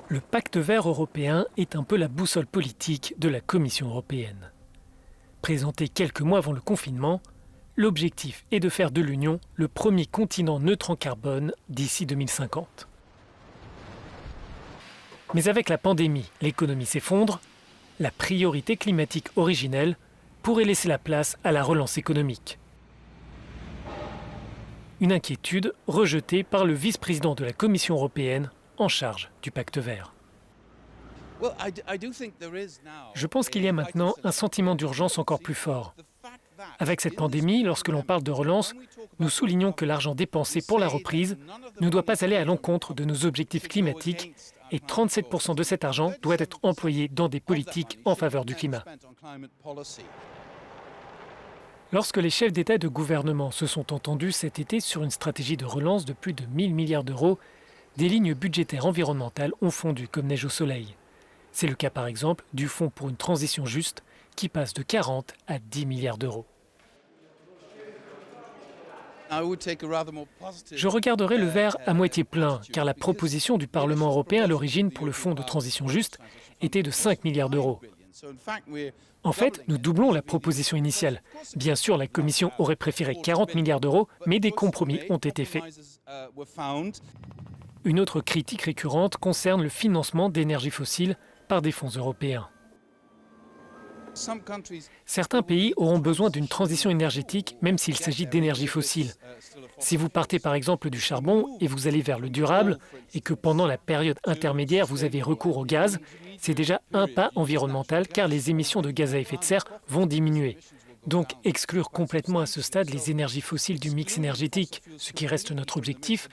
Le pacte vert européen est un peu la boussole politique de la Commission européenne. Présenté quelques mois avant le confinement, l'objectif est de faire de l'Union le premier continent neutre en carbone d'ici 2050. Mais avec la pandémie, l'économie s'effondre, la priorité climatique originelle pourrait laisser la place à la relance économique. Une inquiétude rejetée par le vice-président de la Commission européenne en charge du pacte vert. Je pense qu'il y a maintenant un sentiment d'urgence encore plus fort. Avec cette pandémie, lorsque l'on parle de relance, nous soulignons que l'argent dépensé pour la reprise ne doit pas aller à l'encontre de nos objectifs climatiques et 37% de cet argent doit être employé dans des politiques en faveur du climat. Lorsque les chefs d'État et de gouvernement se sont entendus cet été sur une stratégie de relance de plus de 1 000 milliards d'euros, des lignes budgétaires environnementales ont fondu comme neige au soleil. C'est le cas par exemple du Fonds pour une transition juste qui passe de 40 à 10 milliards d'euros. Je regarderai le verre à moitié plein, car la proposition du Parlement européen à l'origine pour le Fonds de transition juste était de 5 milliards d'euros. En fait, nous doublons la proposition initiale. Bien sûr, la Commission aurait préféré 40 milliards d'euros, mais des compromis ont été faits. Une autre critique récurrente concerne le financement d'énergies fossiles par des fonds européens. Certains pays auront besoin d'une transition énergétique, même s'il s'agit d'énergie fossile. Si vous partez par exemple du charbon et vous allez vers le durable, et que pendant la période intermédiaire vous avez recours au gaz, c'est déjà un pas environnemental car les émissions de gaz à effet de serre vont diminuer. Donc exclure complètement à ce stade les énergies fossiles du mix énergétique, ce qui reste notre objectif,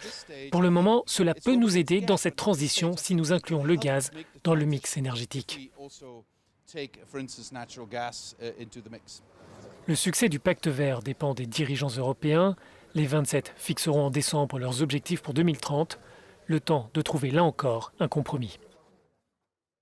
pour le moment, cela peut nous aider dans cette transition si nous incluons le gaz dans le mix énergétique. Le succès du pacte vert dépend des dirigeants européens. Les 27 fixeront en décembre leurs objectifs pour 2030, le temps de trouver là encore un compromis.